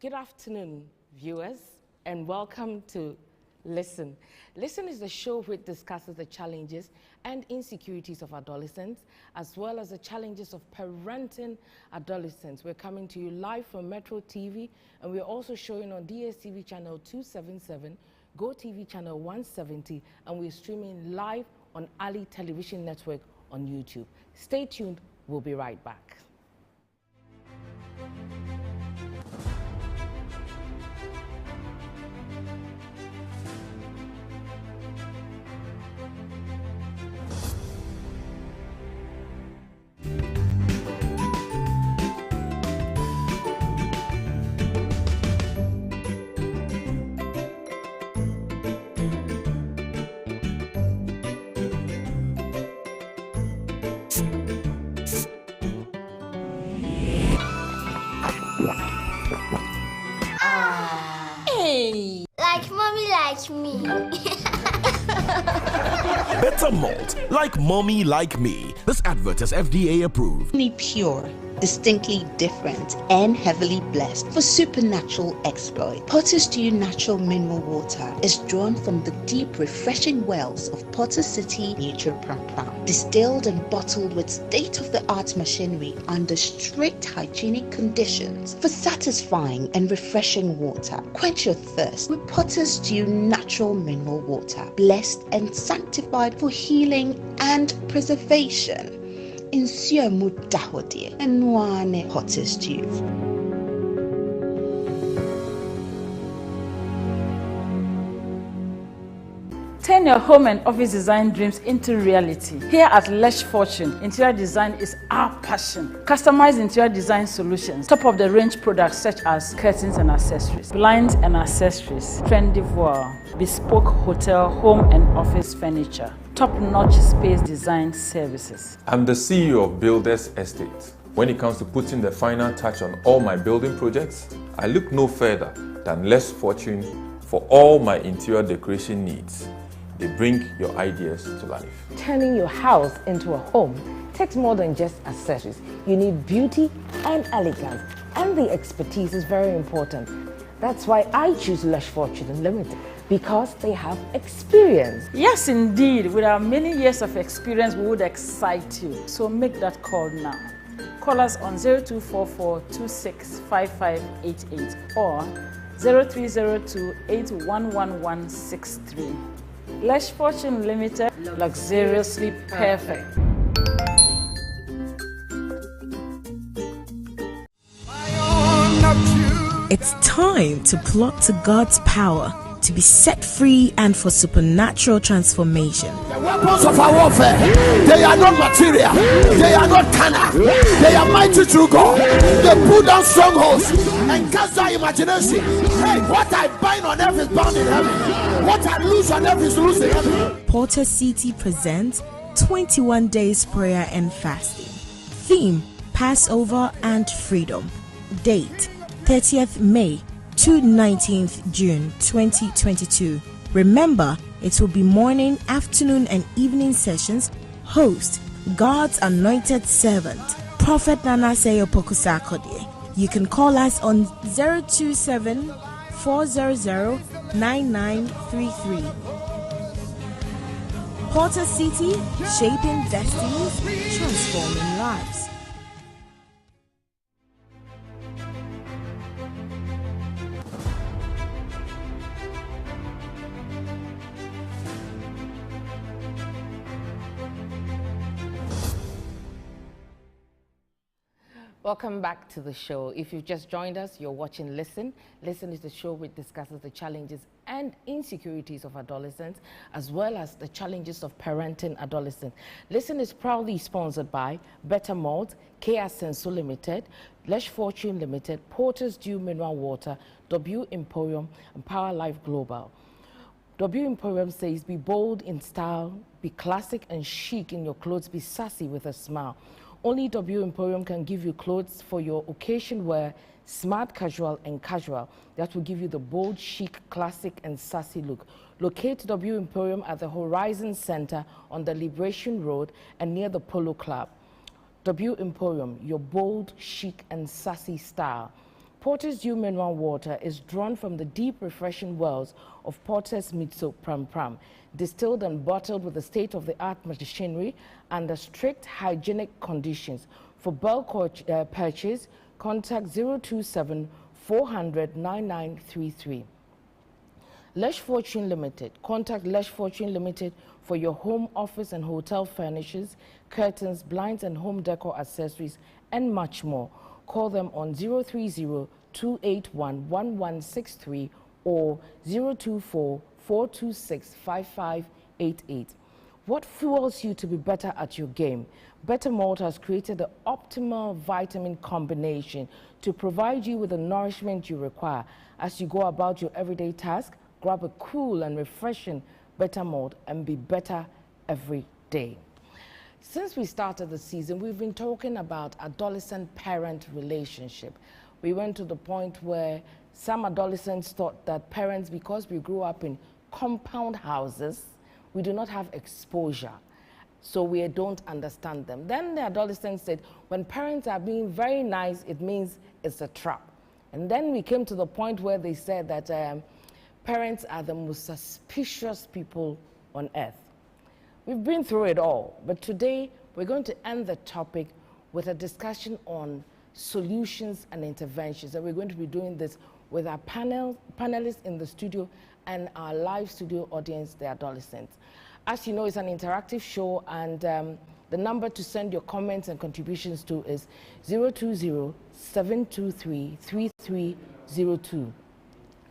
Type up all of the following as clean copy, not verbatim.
Good afternoon, viewers, and welcome to Listen. Listen is the show which discusses the challenges and insecurities of adolescents, as well as the challenges of parenting adolescents. We're coming to you live from Metro TV, and we're also showing on DSTV channel 277, Go TV channel 170, and we're streaming live on Ali Television Network on YouTube. Stay tuned, we'll be right back. Like mommy, like me. Better malt, like mommy, like me. This advert is FDA approved. Pure, distinctly different, and heavily blessed for supernatural exploit. Potter's Dew natural mineral water is drawn from the deep, refreshing wells of Potter City, Neutral Pram, distilled and bottled with state-of-the-art machinery under strict hygienic conditions for satisfying and refreshing water. Quench your thirst with Potter's Dew natural mineral water, blessed and sanctified for healing and preservation. Insure mudahode and one Potter's Dew. Turn your home and office design dreams into reality. Here at Lesh Fortune, interior design is our passion. Customized interior design solutions, top-of-the-range products such as curtains and accessories, blinds and accessories, trendy voile, bespoke hotel, home and office furniture, top-notch space design services. I'm the CEO of Builders Estate. When it comes to putting the final touch on all my building projects, I look no further than Lesh Fortune for all my interior decoration needs. They bring your ideas to life. Turning your house into a home takes more than just accessories. You need beauty and elegance, and the expertise is very important. That's why I choose Lesh Fortune Limited, because they have experience. Yes, indeed. With our many years of experience, we would excite you. So make that call now. Call us on 0244 265588 or 0302 811163. Lesh Fortune Limited, luxuriously perfect. It's time to plot to God's power, to be set free and for supernatural transformation. The weapons of our warfare, they are not material, they are not carnal, they are mighty through God. They pull down strongholds and cast our imagination. Hey, what I bind on earth is bound in heaven. What I loose on earth is loose in heaven. Porter City presents 21 days prayer and fasting. Theme: Passover and freedom. Date: 30th May to 19th June 2022. Remember, it will be morning, afternoon, and evening sessions. Host: God's anointed servant, Prophet Nana Seyo Pokusakode. You can call us on 027 400 9933. Porter City, shaping destinies, transforming lives. Welcome back to the show. If you've just joined us, you're watching Listen. Listen is the show which discusses the challenges and insecurities of adolescents, as well as the challenges of parenting adolescents. Listen is proudly sponsored by Better Malt, Senso Limited, Lesh Fortune Limited, Porter's Dew Mineral Water, W Emporium, and Power Life Global. W Emporium says, be bold in style, be classic and chic in your clothes, be sassy with a smile. Only W Emporium can give you clothes for your occasion wear, smart casual and casual, that will give you the bold, chic, classic and sassy look. Locate W Emporium at the Horizon Center on the Liberation Road and near the Polo Club. W Emporium, your bold, chic and sassy style. Porter's Dew mineral water is drawn from the deep, refreshing wells of Porter's Mitso Pram Pram, distilled and bottled with the state-of-the-art machinery under strict hygienic conditions. For bulk purchase, contact 027 400 9933. Lesh Fortune Limited. Contact Lesh Fortune Limited for your home, office, and hotel furnishings, curtains, blinds, and home decor accessories, and much more. Call them on 030-281-1163 or 024-426-5588. What fuels you to be better at your game? Better Malt has created the optimal vitamin combination to provide you with the nourishment you require. As you go about your everyday task, grab a cool and refreshing Better Malt and be better every day. Since we started the season, we've been talking about adolescent-parent relationship. We went to the point where some adolescents thought that parents, because we grew up in compound houses, we do not have exposure, so we don't understand them. Then the adolescents said, when parents are being very nice, it means it's a trap. And then we came to the point where they said that parents are the most suspicious people on earth. We've been through it all, but today we're going to end the topic with a discussion on solutions and interventions. And we're going to be doing this with our panelists in the studio and our live studio audience, the adolescents. As you know, it's an interactive show, and the number to send your comments and contributions to is 020-723-3302.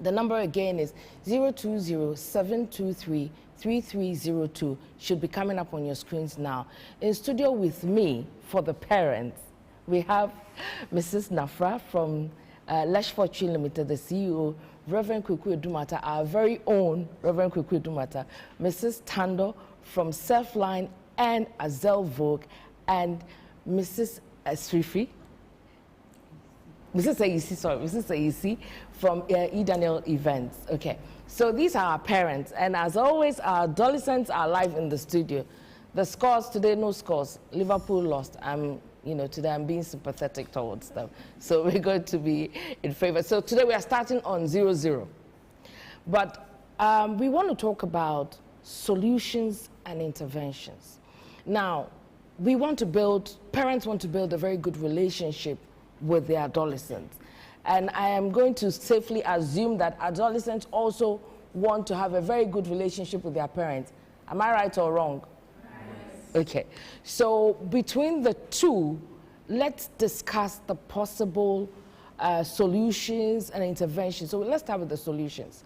The number again is 020-723-3302. Should be coming up on your screens now. In studio with me for the parents, we have Mrs. Nafra from Lesh Fortune Limited, the CEO, Reverend Kweku Edumata, our very own Reverend Kweku Edumata, Mrs. Tando from Selfline and Azel Vogue, and Mrs. Srifi, Mrs. Ayisi from E. Daniel Events. Okay, so these are our parents, and as always, our adolescents are live in the studio. The scores today, no scores. Liverpool lost. Today I'm being sympathetic towards them. So we're going to be in favor. So today we are starting on 0-0. But we want to talk about solutions and interventions. Now, parents want to build a very good relationship with their adolescents. And I am going to safely assume that adolescents also want to have a very good relationship with their parents. Am I right or wrong? Okay, so between the two, let's discuss the possible solutions and interventions. So let's start with the solutions.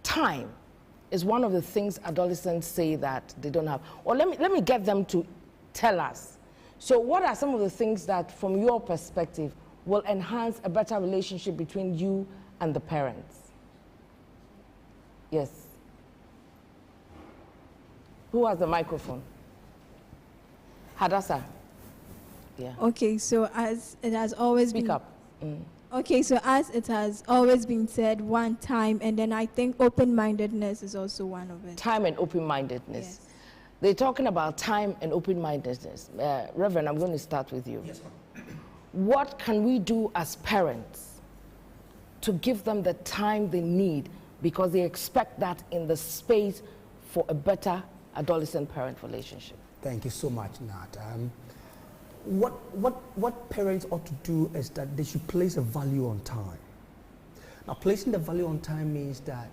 Time is one of the things adolescents say that they don't have. Or let me get them to tell us. So what are some of the things that, from your perspective, will enhance a better relationship between you and the parents? Yes. Who has the microphone? Hadassah. Yeah. Okay, so as it has always been... Speak up. Okay, so as it has always been said, one time, and then I think open-mindedness is also one of it. Time and open-mindedness. Yes. They're talking about time and open-mindedness. Reverend, I'm going to start with you. Yes, ma'am. What can we do as parents to give them the time they need, because they expect that in the space for a better adolescent-parent relationship? Thank you so much, Nat. What parents ought to do is that they should place a value on time. Now, placing the value on time means that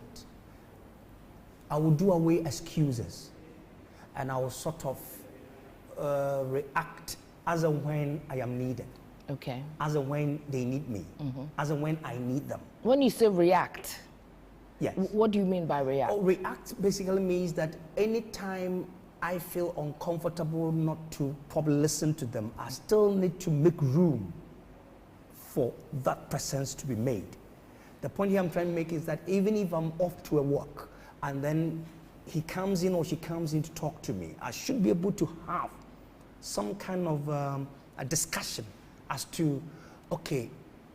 I will do away excuses, and I will sort of react as and when I am needed. Okay. As and when they need me. As and when I need them. When you say react, yes. What do you mean by react? Oh, react basically means that anytime I feel uncomfortable not to probably listen to them, I still need to make room for that presence to be made. The point here I'm trying to make is that even if I'm off to a walk and then he comes in or she comes in to talk to me, I should be able to have some kind of a discussion as to, okay,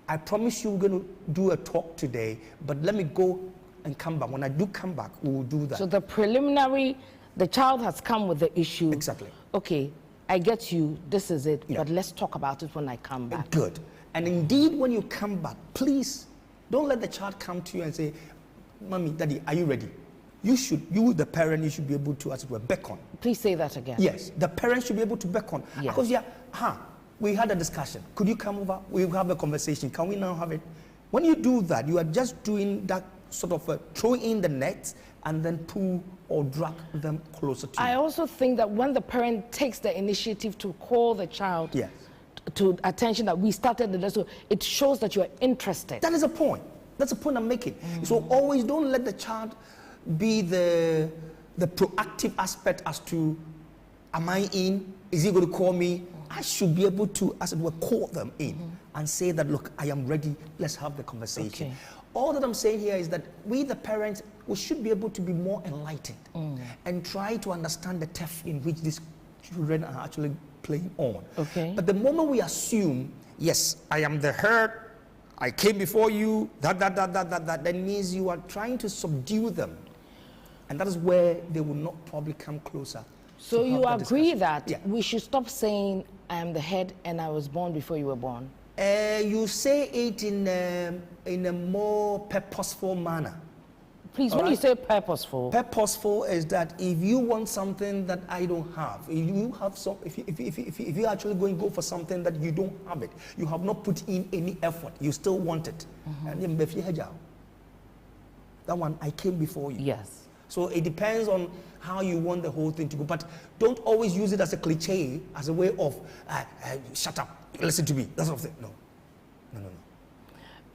I promise you we're going to do a talk today, but let me go and come back. When I do come back, we will do that. So the preliminary, the child has come with the issue. Exactly. Okay, I get you, this is it, Yeah. but let's talk about it when I come back. Good. And indeed, when you come back, please don't let the child come to you and say, Mommy, Daddy, are you ready? You, the parent, you should be able to, as it were, beckon. Please say that again. Yes, the parent should be able to beckon. Yes. Because, we had a discussion. Could you come over? We'll have a conversation. Can we now have it? When you do that, you are just doing that sort of throw in the net and then pull or drag them closer to you. I also think that when the parent takes the initiative to call the child to attention that we started the lesson, it shows that you are interested. That is a point. That's a point I'm making. So always don't let the child be the proactive aspect as to, am I in? Is he going to call me? I should be able to, as it were, call them in and say that, look, I am ready. Let's have the conversation. Okay. All that I'm saying here is that we, the parents, we should be able to be more enlightened and try to understand the turf in which these children are actually playing on. Okay. But the moment we assume, yes, I am the herd, I came before you, that means you are trying to subdue them. And that is where they will not probably come closer. So you agree that we should stop saying, I am the head and I was born before you were born? You say it in a more purposeful manner. Please, when you say purposeful? Purposeful is that if you want something that I don't have, if you have some, if you're actually going to go for something that you don't have it, you have not put in any effort, you still want it. And that one, I came before you. Yes. So it depends on how you want the whole thing to go. But don't always use it as a cliche, as a way of, shut up, listen to me, that sort of thing. No.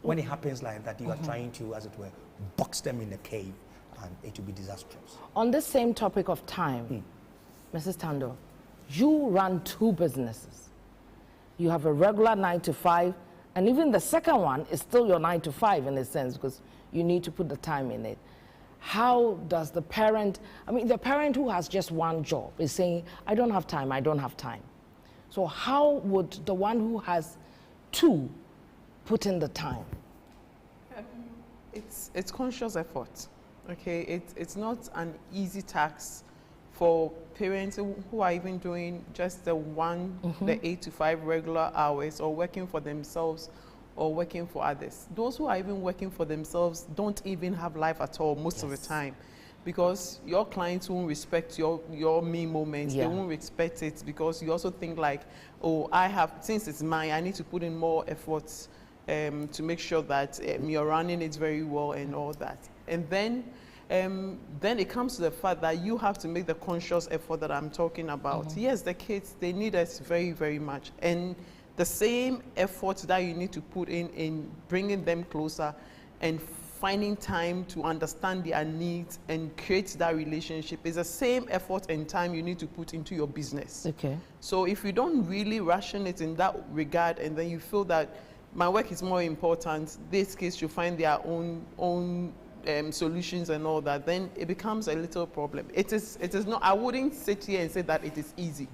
When it happens like that, you are trying to, as it were, box them in a cave, and it will be disastrous. On this same topic of time, Mrs. Tando, you run 2 businesses. You have a regular 9 to 5, and even the second one is still your 9 to 5 in a sense, because you need to put the time in it. How does the parent, the parent who has just one job is saying, I don't have time, I don't have time. So how would the one who has 2 put in the time? It's conscious effort, okay? It's not an easy task for parents who are even doing just the 8 to 5 regular hours, or working for themselves or working for others. Those who are even working for themselves don't even have life at all most of the time, because your clients won't respect your me moments. They won't respect it, because you also think like, oh, since it's mine, I need to put in more efforts to make sure that you're running it very well and all that. And then it comes to the fact that you have to make the conscious effort that I'm talking about. Yes, the kids, they need us very, very much. And the same effort that you need to put in bringing them closer and finding time to understand their needs and create that relationship is the same effort and time you need to put into your business. Okay. So if you don't really ration it in that regard, and then you feel that my work is more important, these kids should find their own solutions and all that, then it becomes a little problem. It is not, I wouldn't sit here and say that it is easy.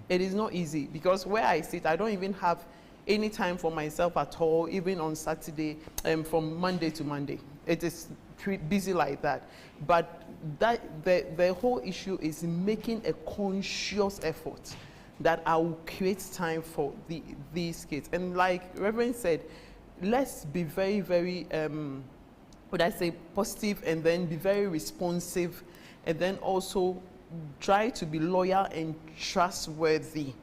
It is not easy, because where I sit, I don't even have any time for myself at all, even on Saturday, from Monday to Monday. It is busy like that. But the whole issue is making a conscious effort that I will create time for these kids. And like Reverend said, let's be very, very, positive, and then be very responsive, and then also try to be loyal and trustworthy.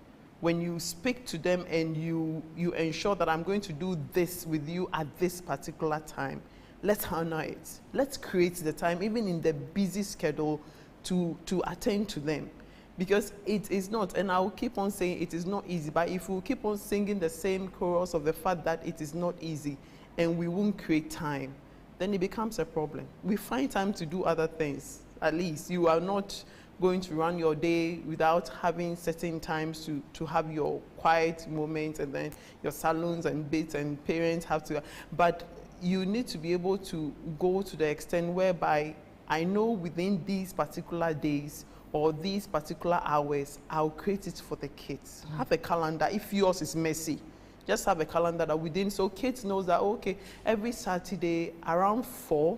When you speak to them and you ensure that I'm going to do this with you at this particular time, let's honor it. Let's create the time, even in the busy schedule, to attend to them. Because it is not, and I will keep on saying it is not easy, but if we keep on singing the same chorus of the fact that it is not easy and we won't create time, then it becomes a problem. We find time to do other things. At least you are not going to run your day without having certain times to have your quiet moments, and then your salons and bits and parents have to, but you need to be able to go to the extent whereby I know within these particular days or these particular hours, I'll create it for the kids. Have a calendar. If yours is messy, just have a calendar that within, so kids knows that, okay, every Saturday around 4,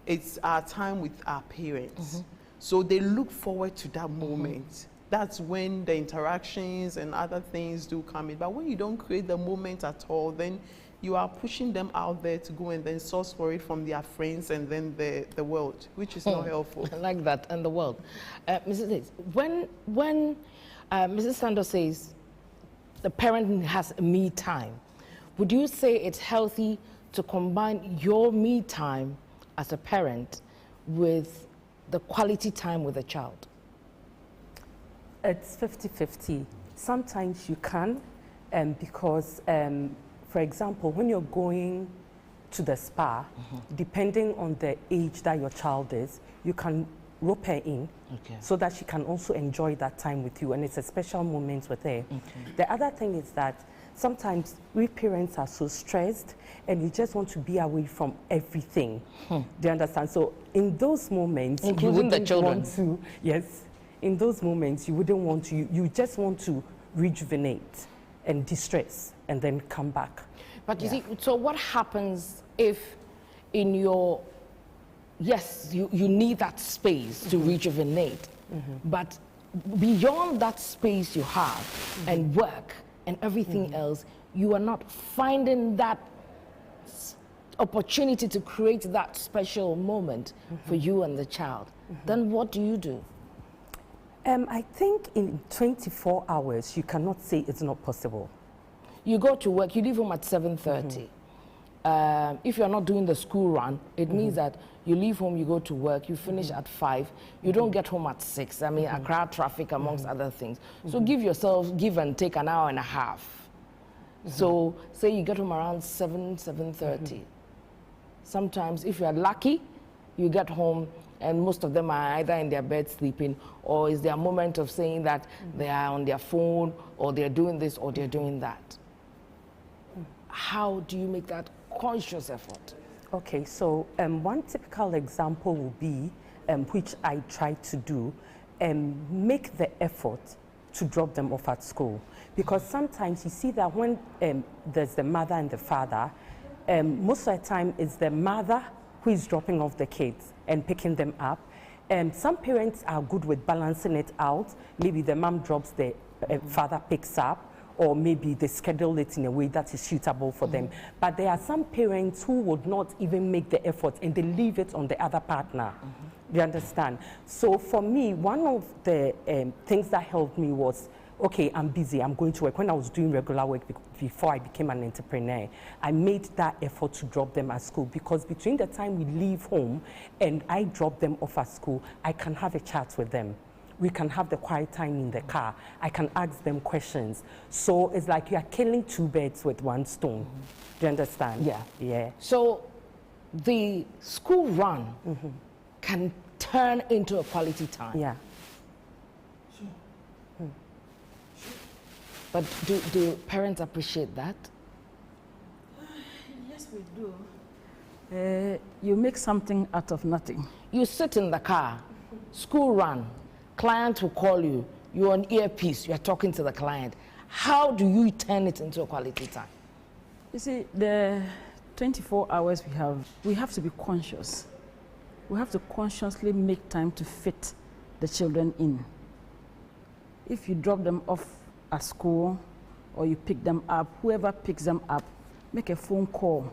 it's our time with our parents. So they look forward to that moment. that's when the interactions and other things do come in. But when you don't create the moment at all, then you are pushing them out there to go and then source for it from their friends and then the world, which is not helpful. I like that, and the world. Mrs. Hayes, when Mrs. Sandos says the parent has me time, would you say it's healthy to combine your me time as a parent with the quality time with a child? It's 50-50. Sometimes you can, because, for example, when you're going to the spa, depending on the age that your child is, you can rope her in so that she can also enjoy that time with you, and it's a special moment with her. The other thing is that sometimes we parents are so stressed and you just want to be away from everything. Do you understand? So in those moments, including the children, yes, in those moments you wouldn't want to, you just want to rejuvenate and distress and then come back. But you see, so what happens if in your, yes, you need that space to rejuvenate, but beyond that space you have and work and everything else, you are not finding that opportunity to create that special moment for you and the child, then what do you do? I think in 24 hours, you cannot say it's not possible. You go to work, you leave home at 7:30. If you're not doing the school run, it means that you leave home, you go to work, you finish at 5, you don't get home at 6. I mean, Accra traffic amongst other things. So give yourself, give and take an hour and a half. So say you get home around 7:30. Sometimes if you're lucky, you get home and most of them are either in their bed sleeping, or is their moment of saying that they are on their phone, or they're doing this, or they're doing that. How do you make that conscious effort? Okay, so one typical example will be, which I try to do, make the effort to drop them off at school. Because sometimes you see that when there's the mother and the father, most of the time it's the mother who is dropping off the kids and picking them up. Some parents are good with balancing it out. Maybe the mom drops, the father picks up, or maybe they schedule it in a way that is suitable for them. But there are some parents who would not even make the effort and they leave it on the other partner. You understand? So for me, one of the things that helped me was, okay, I'm busy, I'm going to work. When I was doing regular work before I became an entrepreneur, I made that effort to drop them at school, because between the time we leave home and I drop them off at school, I can have a chat with them. We can have the quiet time in the car. I can ask them questions. So it's like you are killing two birds with one stone. Do you understand? Yeah. Yeah. So the school run can turn into a quality time. Yeah. But do parents appreciate that? Yes, we do. You make something out of nothing. You sit in the car, school run, client will call you, you're on earpiece, you're talking to the client. How do you turn it into a quality time? You see, the 24 hours we have to be conscious. We have to consciously make time to fit the children in. If you drop them off at school or you pick them up, whoever picks them up, make a phone call.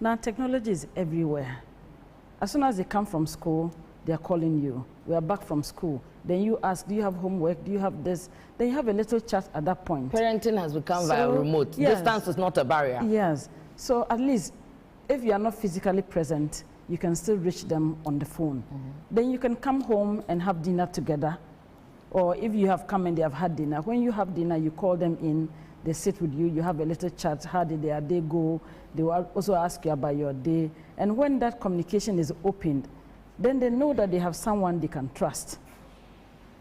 Now technology is everywhere. As soon as they come from school, they are calling you. We are back from school. Then you ask, do you have homework? Do you have this? Then you have a little chat at that point. Parenting has become via remote. Yes. Distance is not a barrier. Yes. So at least if you are not physically present, you can still reach them on the phone. Then you can come home and have dinner together. Or if you have come and they have had dinner, when you have dinner, you call them in, they sit with you, you have a little chat, how did their day go? They will also ask you about your day. And when that communication is opened, then they know that they have someone they can trust.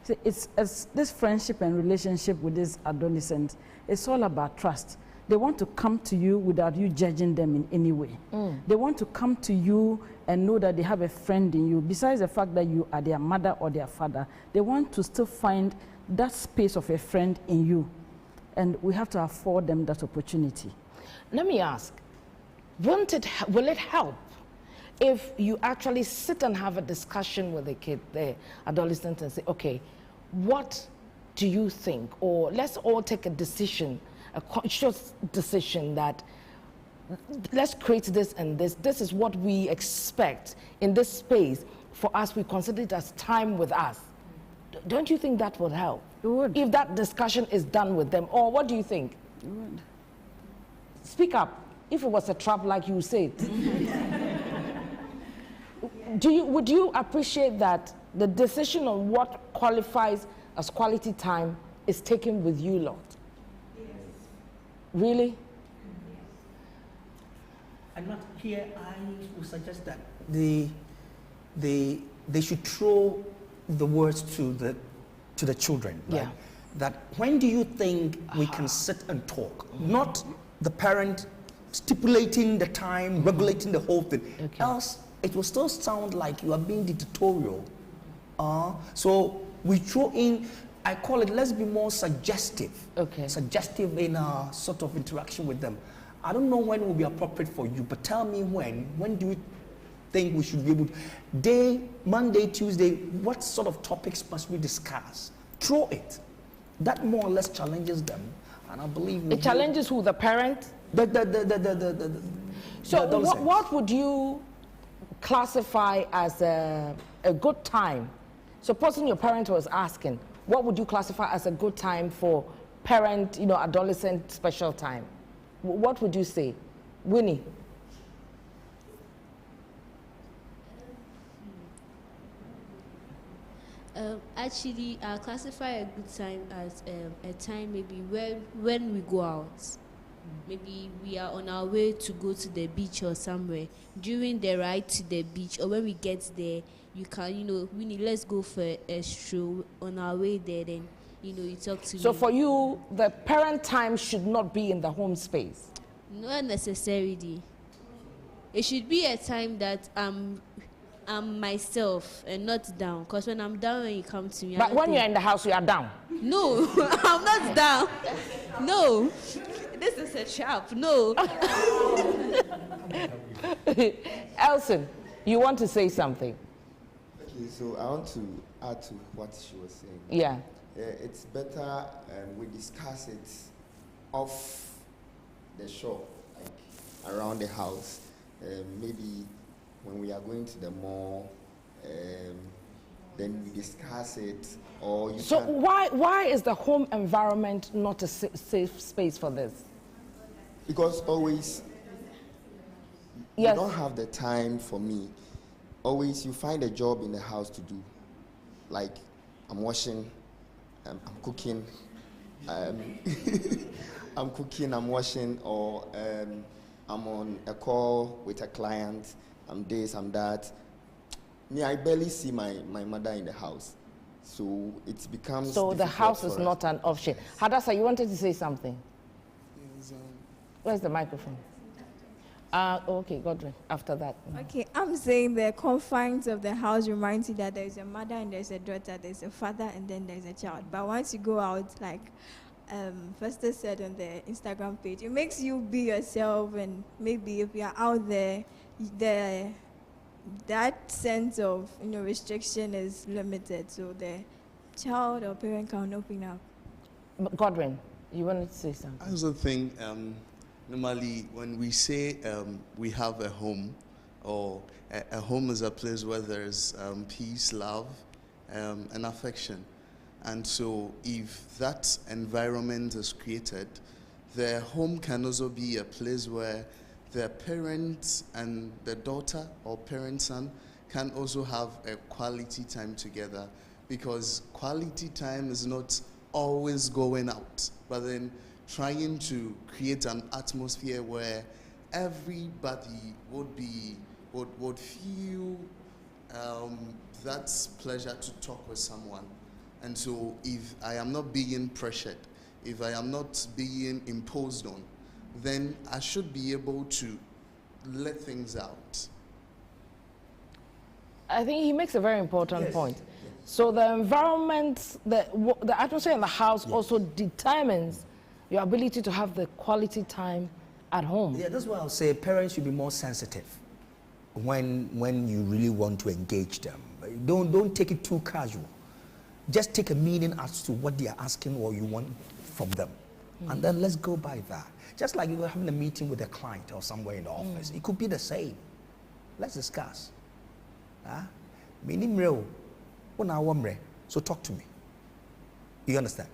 So it's this friendship and relationship with this adolescent, it's all about trust. They want to come to you without you judging them in any way. They want to come to you and know that they have a friend in you. Besides the fact that you are their mother or their father, they want to still find that space of a friend in you. And we have to afford them that opportunity. Let me ask, will it help if you actually sit and have a discussion with the kid, the adolescent, and say, okay, what do you think, or let's all take a decision, a conscious decision that let's create this and this. This is what we expect in this space. For us, we consider it as time with us. Don't you think that would help? It would. If that discussion is done with them, or what do you think? It would. Speak up. If it was a trap like you said. Would you appreciate that the decision on what qualifies as quality time is taken with you lot? Yes. Really? And not here, I would suggest that they should throw the words to the children. Right? Yeah. That when do you think we can sit and talk? Not the parent stipulating the time, regulating the whole thing. Okay. Else, it will still sound like you are being dictatorial. So we throw in, I call it, let's be more suggestive. Okay. Suggestive in our sort of interaction with them. I don't know when it will be appropriate for you, but tell me when. When do you think we should be able to, Monday, Tuesday, what sort of topics must we discuss? Throw it. That more or less challenges them, and I believe it challenges who? The parent? So what would you classify as a good time? Supposing your parent was asking, what would you classify as a good time for parent, adolescent special time? What would you say? Winnie? Actually, I classify a good time as a time maybe when we go out. Maybe we are on our way to go to the beach or somewhere. During the ride to the beach, or when we get there, you can, Winnie, let's go for a stroll. On our way there, then, you talk to me. So for you, the parent time should not be in the home space? Not necessarily. It should be a time that I'm myself and not down. Because when I'm down and you come to me... But when you're in the house, you are down? No, I'm not down. No. This is a trap. No. Elson, you want to say something? Okay, so I want to add to what she was saying. Yeah. It's better we discuss it off the shore, like around the house. Maybe when we are going to the mall, then we discuss it. Or you so why is the home environment not a safe space for this? Because always you don't have the time for me. Always you find a job in the house to do. Like I'm washing, I'm cooking, I'm cooking, I'm washing, or I'm on a call with a client, I'm this, I'm that. Me, I barely see my mother in the house. So it becomes so the house is not an option. Hadassah, you wanted to say something? Yes, where's the microphone? Okay, Godwin, after that. Okay, I'm saying the confines of the house reminds you that there's a mother and there's a daughter, there's a father and then there's a child. But once you go out, like Fester said on the Instagram page, it makes you be yourself, and maybe if you're out there, that sense of restriction is limited, so the child or parent can open up. Godwin, you wanted to say something? I also think normally when we say we have a home, or a home is a place where there's peace, love, and affection. And so if that environment is created, the home can also be a place where the parents and the daughter or parent son can also have a quality time together, because quality time is not always going out, but then trying to create an atmosphere where everybody would feel that pleasure to talk with someone. And so if I am not being pressured, if I am not being imposed on, then I should be able to let things out. I think he makes a very important point. So the environment, the atmosphere in the house also determines your ability to have the quality time at home. Yeah, that's why I'll say parents should be more sensitive when you really want to engage them. Don't take it too casual. just take a meaning as to what they are asking or you want from them. And then let's go by that. Just like you were having a meeting with a client or somewhere in the office, it could be the same. Let's discuss. So talk to me. You understand?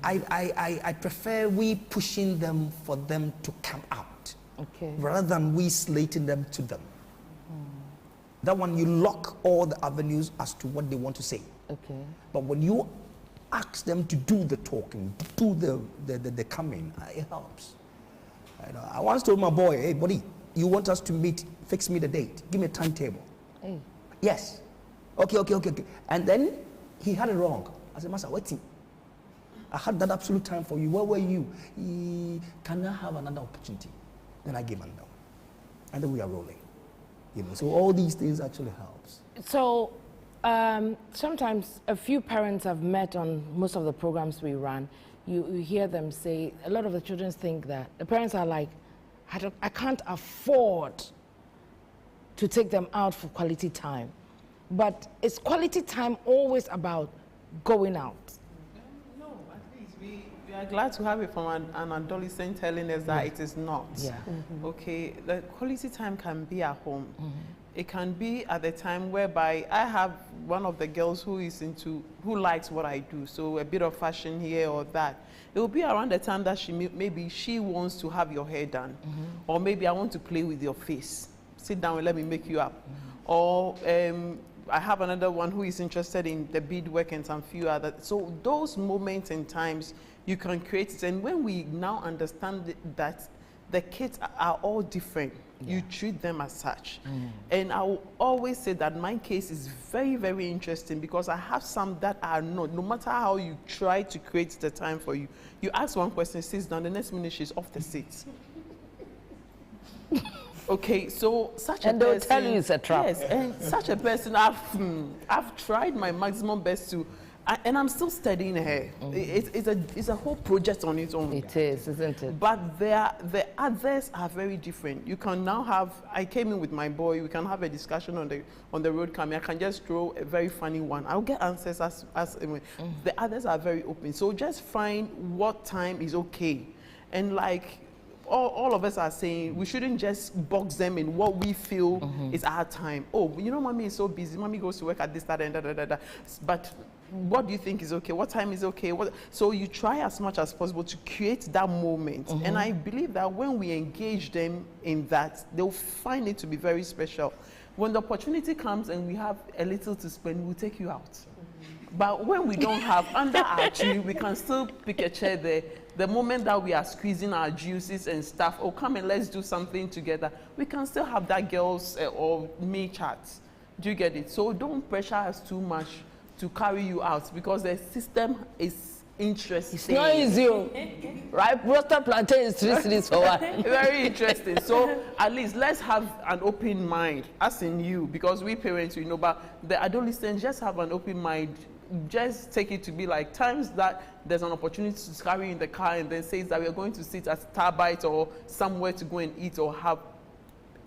I prefer we pushing them for them to come out, rather than we slating them to them. That one, you lock all the avenues as to what they want to say. But when you ask them to do the talking, do the coming, it helps. I once told my boy, hey buddy, you want us to meet, fix me the date, give me a timetable. Yes. Okay. And then he had it wrong. I said, Master, wait. I had that absolute time for you. Where were you? Can I have another opportunity? Then I gave another one. And then we are rolling. So all these things actually helps. So sometimes a few parents I've met on most of the programs we run, you hear them say, a lot of the children think that the parents are like, I can't afford to take them out for quality time. But is quality time always about going out? No, at least we are glad to have it from an adolescent telling us that it is not. Okay, the quality time can be at home. It can be at the time whereby I have one of the girls who likes what I do, so a bit of fashion here or that. It will be around the time that maybe she wants to have your hair done, or maybe I want to play with your face. Sit down and let me make you up. Or I have another one who is interested in the beadwork and some few other. So those moments and times you can create it. And when we now understand that the kids are all different, you treat them as such. And I will always say that my case is very, very interesting because I have some that are not. No matter how you try to create the time for you, you ask one question, sits down, the next minute she's off the seat. Okay, so such a person... And they'll tell you it's a trap. Yes, and such a person, I've tried my maximum best to... And I'm still studying her. It's a whole project on its own. It is, isn't it? But the others are very different. You can now have... I came in with my boy. We can have a discussion on the road coming. I can just throw a very funny one. I'll get answers as the others are very open. So just find what time is okay. And like... All of us are saying we shouldn't just box them in what we feel is our time. Oh, you know, mommy is so busy. Mommy goes to work at this, that, and da. But what do you think is okay? What time is okay? So you try as much as possible to create that moment. And I believe that when we engage them in that, they'll find it to be very special. When the opportunity comes and we have a little to spend, we'll take you out. But when we don't have, under our tree, we can still pick a chair there. The moment that we are squeezing our juices and stuff, oh, come and let's do something together, we can still have that girls or me chat. Do you get it? So don't pressure us too much to carry you out because the system is interesting. It's not easy, right? Roasted plantain is 3 cities for one. Very interesting. So at least let's have an open mind, as in you, because we parents, we know, but the adolescents just have an open mind. Just take it to be like times that there's an opportunity to carry in the car and then says that we are going to sit at Starbite or somewhere to go and eat or have,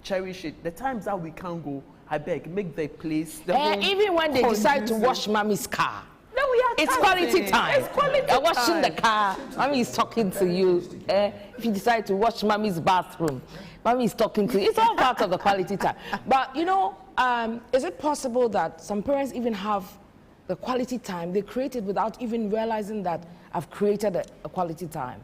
cherish it. The times that we can't go, I beg, make the place. Even when they decide to wash mommy's car. It's quality time. You're washing the car. Mommy is talking to you. If you decide to wash mommy's bathroom, mommy is talking to you. It's all part of the quality time. But you know, is it possible that some parents even have the quality time they created without even realizing that I've created a quality time?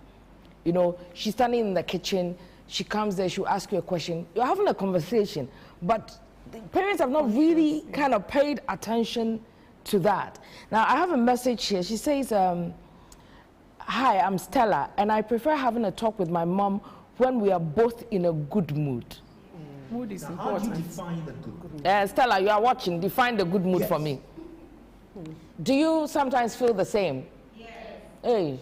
You know, she's standing in the kitchen, she comes there, she'll ask you a question, you're having a conversation, but the parents have not really kind of paid attention to that. Now, I have a message here. She says, hi, I'm Stella, and I prefer having a talk with my mom when we are both in a good mood. Mood is important. How do you define the good mood? Stella, you are watching. Define the good mood for me. Do you sometimes feel the same? Yes. Hey.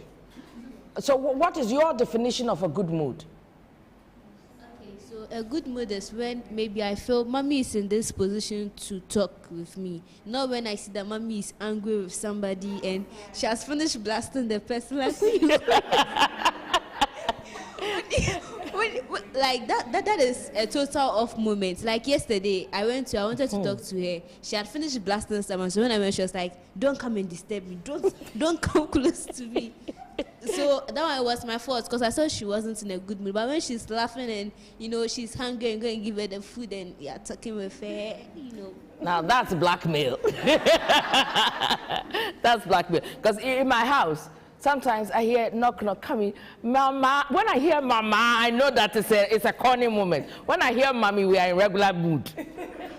So what is your definition of a good mood? Okay, so a good mood is when maybe I feel mommy is in this position to talk with me. Not when I see that mommy is angry with somebody and she has finished blasting the person. like that is a total off moment. Like yesterday, I wanted to talk to her. She had finished blasting someone. So when I went, she was like, "Don't come and disturb me. Don't come close to me." So that one was my fault because I thought she wasn't in a good mood. But when she's laughing and she's hungry and going to give her the food and you're talking with her, Now that's blackmail. That's blackmail. Because in my house, sometimes I hear knock coming. Mama, when I hear mama, I know that it's a corny moment. When I hear mommy, we are in regular mood.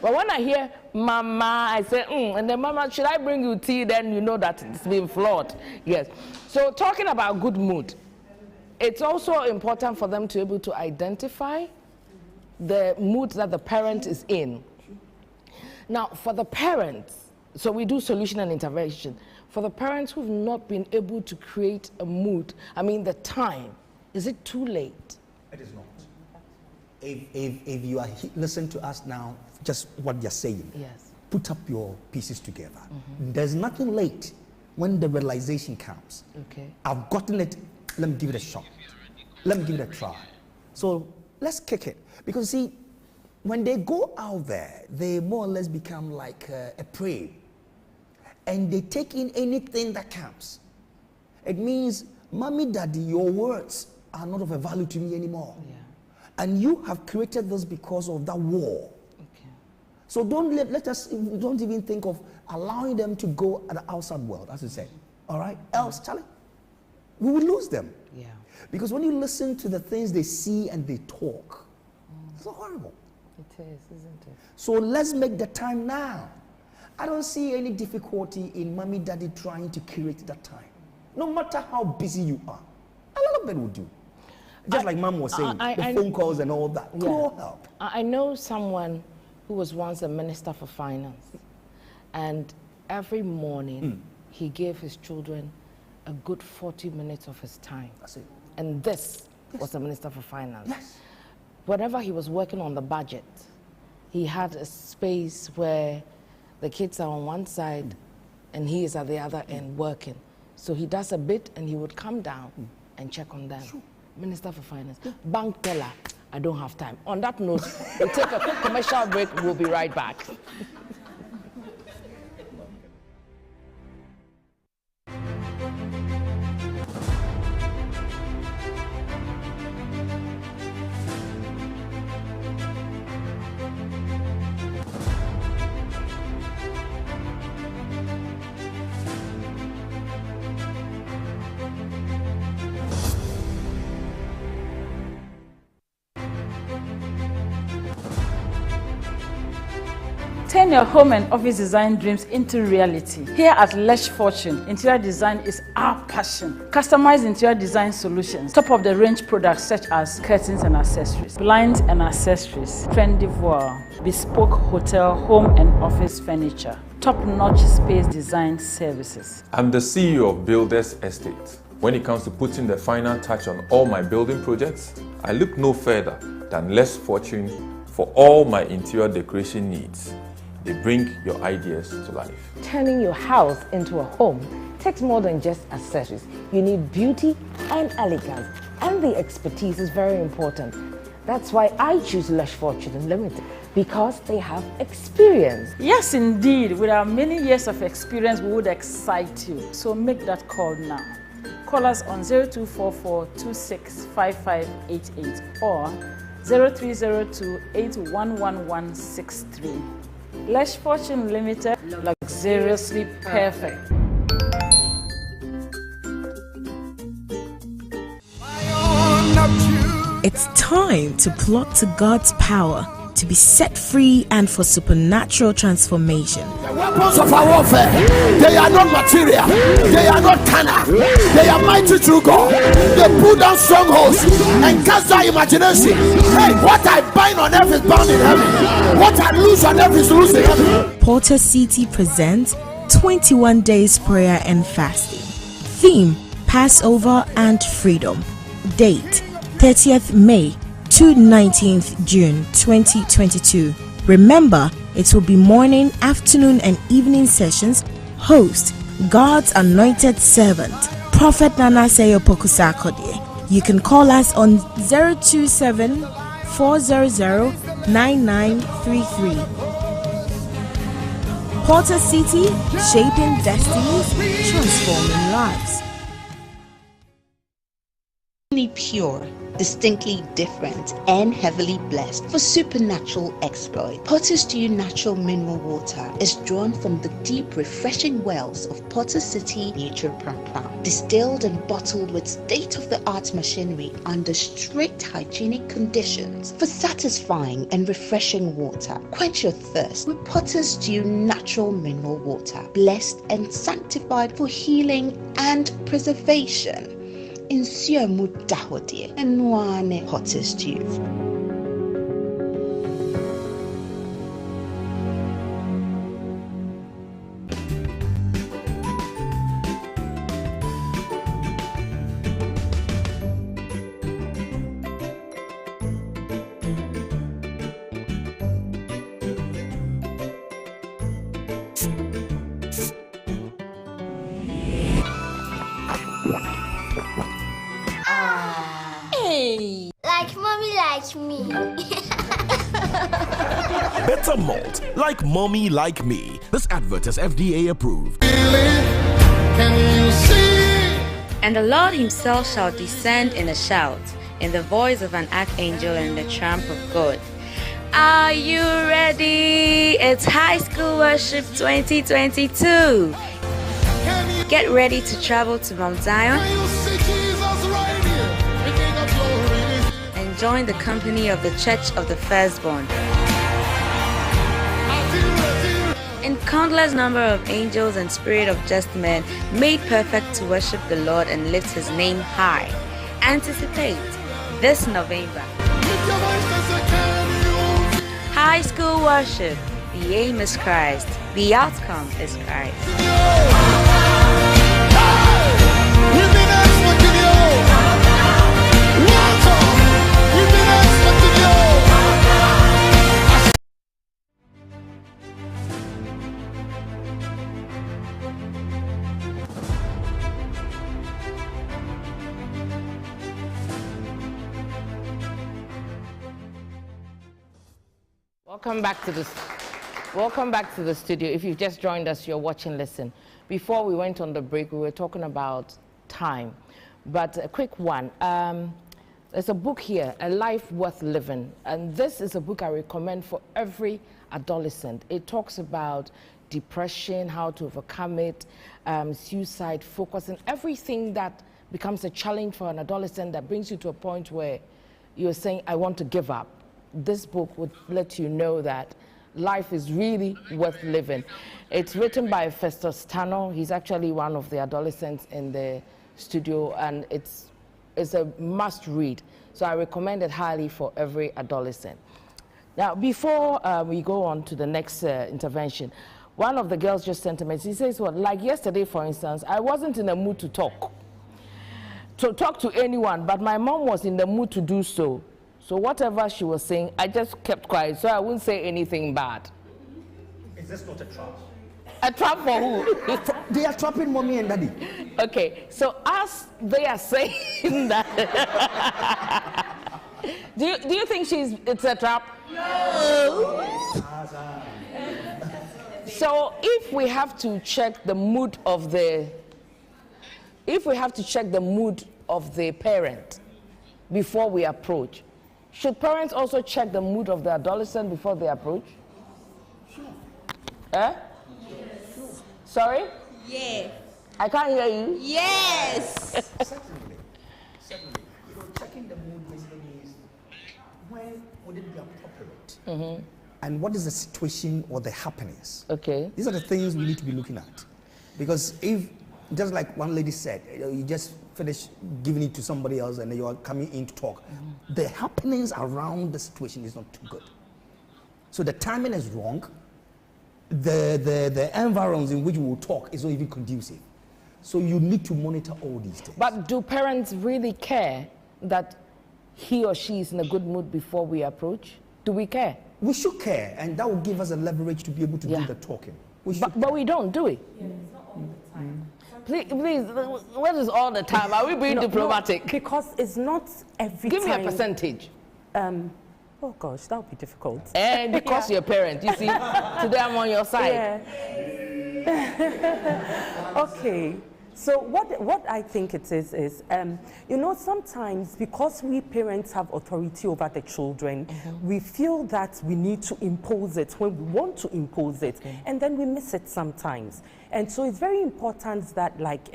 But when I hear mama, I say, and then mama, should I bring you tea? Then you know that it's been flawed. Yes. So talking about good mood, it's also important for them to be able to identify the mood that the parent is in. Now, for the parents, so we do solution and intervention. For the parents who've not been able to create a mood, the time, is it too late? It is not. If you are listening to us now, just what you're saying, yes, put up your pieces together. There's nothing late when the realization comes. Okay. I've gotten it, let me give it a shot. Let me give it a try. So let's kick it. Because see, when they go out there, they more or less become like a prey. And they take in anything that comes. It means, mommy, daddy, your words are not of a value to me anymore. Yeah. And you have created this because of that war. Okay. So don't even think of allowing them to go at the outside world, as you said. All right? Else, Charlie, we will lose them. Yeah. Because when you listen to the things they see and they talk, it's horrible. It is, isn't it? So let's make the time now. I don't see any difficulty in mommy, daddy trying to create that time. No matter how busy you are, a little bit will do. Just like mom was saying, the phone calls and all that. Yeah. All help. I know someone who was once a minister for finance, and every morning he gave his children a good 40 minutes of his time. That's it. And this was the minister for finance. Yes. Whenever he was working on the budget, he had a space where the kids are on one side and he is at the other end working. So he does a bit and he would come down and check on them. Sure. Minister for Finance. Bank teller, I don't have time. On that note, we'll take a quick commercial break. We'll be right back. Turn your home and office design dreams into reality. Here at Lesh Fortune, interior design is our passion. Customized interior design solutions, top of the range products such as curtains and accessories, blinds and accessories, trendy voile, bespoke hotel, home and office furniture, top-notch space design services. I'm the CEO of Builders Estate. When it comes to putting the final touch on all my building projects, I look no further than Lesh Fortune for all my interior decoration needs. They bring your ideas to life. Turning your house into a home takes more than just accessories. You need beauty and elegance, and the expertise is very important. That's why I choose Lesh Fortune Limited, because they have experience. Yes, indeed. With our many years of experience, we would excite you. So make that call now. Call us on 0244 265588 or 0302 811163. Lesh Fortune Limited, luxuriously perfect. It's time to plug to God's power to be set free and for supernatural transformation. The weapons of our warfare, they are not material, they are not carnal, they are mighty through God. They pull down strongholds and cast down imagination. Hey, what I bind on earth is bound in heaven. What I loose on earth is loose in heaven. Porter City presents 21 days prayer and fasting. Theme: Passover and freedom. Date: 30th May to 19th June 2022. Remember, it will be morning, afternoon and evening sessions. Host: God's anointed servant, Prophet Nana Seyo Pokusakode. You can call us on 027 400-9933. Porter City, shaping destinies, transforming lives. Pure, distinctly different, and heavily blessed for supernatural exploit. Potter Stew natural mineral water is drawn from the deep, refreshing wells of Potter City, Nature Pram, distilled and bottled with state-of-the-art machinery under strict hygienic conditions for satisfying and refreshing water. Quench your thirst with Potter Stew natural mineral water, blessed and sanctified for healing and preservation. Insure mudahodi and one Potter Stew. Hey, like mommy, like me. Better malt, like mommy, like me. This advert is FDA approved. And the Lord himself shall descend in a shout, in the voice of an archangel and the trump of God. Are you ready? It's High School Worship 2022. Get ready to travel to Mount Zion and join the company of the Church of the Firstborn. In countless number of angels and spirit of just men made perfect to worship the Lord and lift his name high. Anticipate this November. High School Worship. The aim is Christ. The outcome is Christ. Welcome back to the studio. If you've just joined us, you're watching Listen. Before we went on the break, we were talking about time. But a quick one. There's a book here, A Life Worth Living. And this is a book I recommend for every adolescent. It talks about depression, how to overcome it, suicide, focus, and everything that becomes a challenge for an adolescent that brings you to a point where you're saying, I want to give up. This book would let you know that life is really worth living. It's written by Festus Tano. He's actually one of the adolescents in the studio, and it's a must read. So I recommend it highly for every adolescent. Now, before we go on to the next intervention, one of the girls just sent a message. He says, well, like yesterday, for instance, I wasn't in the mood to talk to anyone, but my mom was in the mood to do so. So whatever she was saying, I just kept quiet, so I wouldn't say anything bad. Is this not a trap? A trap for who? They are trapping mommy and daddy. Okay, so as they are saying that, do you think it's a trap? No. So if we have to check the mood of the, parent before we approach, should parents also check the mood of the adolescent before they approach? Sure. Eh? Sure. Sorry? Yes. I can't hear you. Yes. Certainly. You know, checking the mood basically means when would it be appropriate? Mm-hmm. And what is the situation or the happenings? Okay. These are the things we need to be looking at. Because if, just like one lady said, you just finish giving it to somebody else and then you are coming in to talk. Mm-hmm. The happenings around the situation is not too good. So the timing is wrong. The environs in which we will talk is not even conducive. So you need to monitor all these things. But do parents really care that he or she is in a good mood before we approach? Do we care? We should care, and that will give us a leverage to be able to do the talking. But we don't, do we? Yeah, it's not all the time. Please, what is all the time? Are we being diplomatic? No, because it's not every Give time. me a percentage. Oh gosh, that would be difficult. And because you're a parent, you see, today I'm on your side. Yeah. Okay. So what I think it is, you know, sometimes because we parents have authority over the children, we feel that we need to impose it when we want to impose it, and then we miss it sometimes. And so it's very important that, like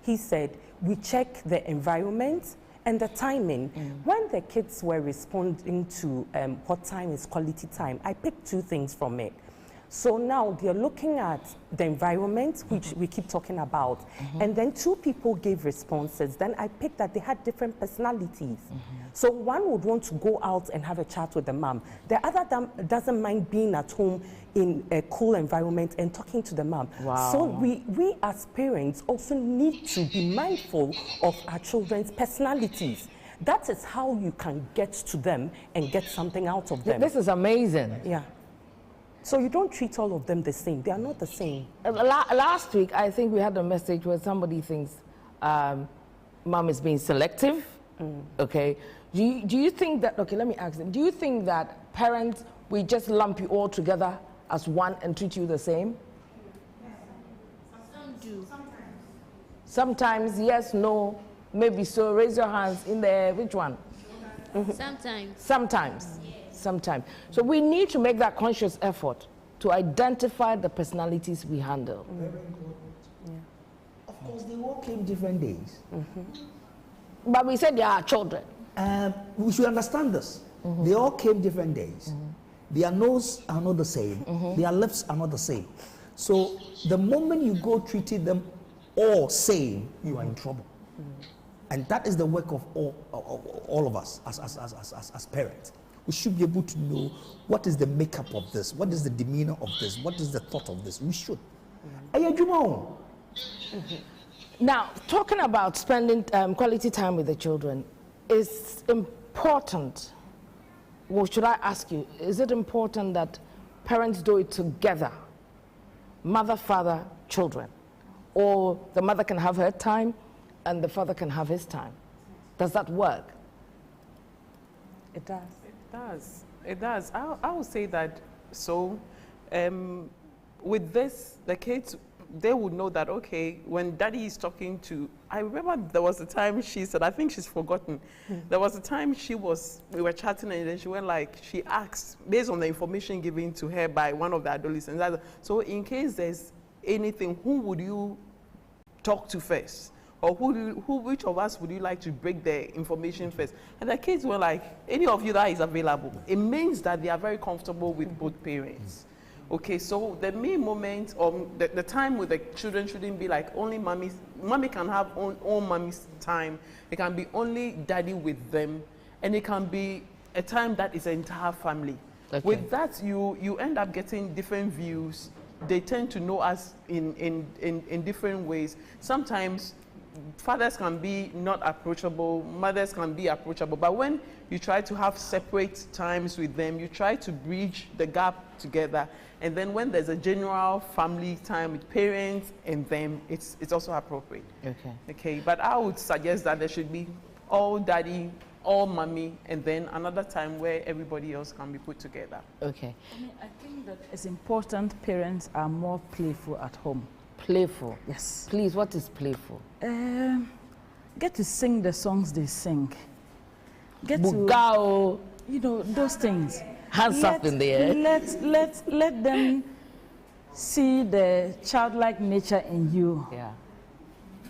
he said, we check the environment and the timing. When the kids were responding to what time is quality time, I picked two things from it. So now they're looking at the environment, which we keep talking about, and then two people gave responses. Then I picked that they had different personalities. So one would want to go out and have a chat with the mom. The other doesn't mind being at home in a cool environment and talking to the mom. Wow. So we as parents also need to be mindful of our children's personalities. That is how you can get to them and get something out of them. This is amazing. Yeah. So you don't treat all of them the same. They are not the same. Last week, I think we had a message where somebody thinks mom is being selective. Okay. Do you think that, okay, let me ask them, do you think that parents, we just lump you all together as one and treat you the same? Some do. Sometimes, yes, no, maybe so. Raise your hands in there. Which one? Sometimes. Sometimes. Sometimes. So we need to make that conscious effort to identify the personalities we handle. Very important. Of course, they all came different days. But we said they are children. We should understand this. They all came different days. Their nose are not the same. Their lips are not the same. So the moment you go treating them all same, you are in trouble. And that is the work of all of us as parents. We should be able to know what is the makeup of this, what is the demeanor of this, what is the thought of this. We should. Now, talking about spending quality time with the children is important. Well, should I ask you, is it important that parents do it together? Mother, father, children? Or the mother can have her time and the father can have his time? Does that work? It does. It does. I would say that so with this, the kids, they would know that, okay, when daddy is talking to, I remember there was a time she said, I think she's forgotten, there was a time we were chatting and then she went like, she asked, based on the information given to her by one of the adolescents, so in case there's anything, who would you talk to first? Or which of us would you like to break the information first? And the kids were like, any of you that is available. It means that they are very comfortable with both parents. Okay, so the main moment, the time with the children shouldn't be like only mommy can have all mommy's time. It can be only daddy with them. And it can be a time that is an entire family. Okay. With that, you end up getting different views. They tend to know us in different ways. Sometimes fathers can be not approachable, mothers can be approachable, but when you try to have separate times with them, you try to bridge the gap together, and then when there's a general family time with parents and them, it's also appropriate. Okay, but I would suggest that there should be all daddy, all mommy, and then another time where everybody else can be put together. Okay. I think that it's important parents are more playful at home. Playful? Yes. Please, what is playful? Get to sing the songs they sing. Get Bugao. to, you know, those things. Hands up in the air. Let them see the childlike nature in you. Yeah.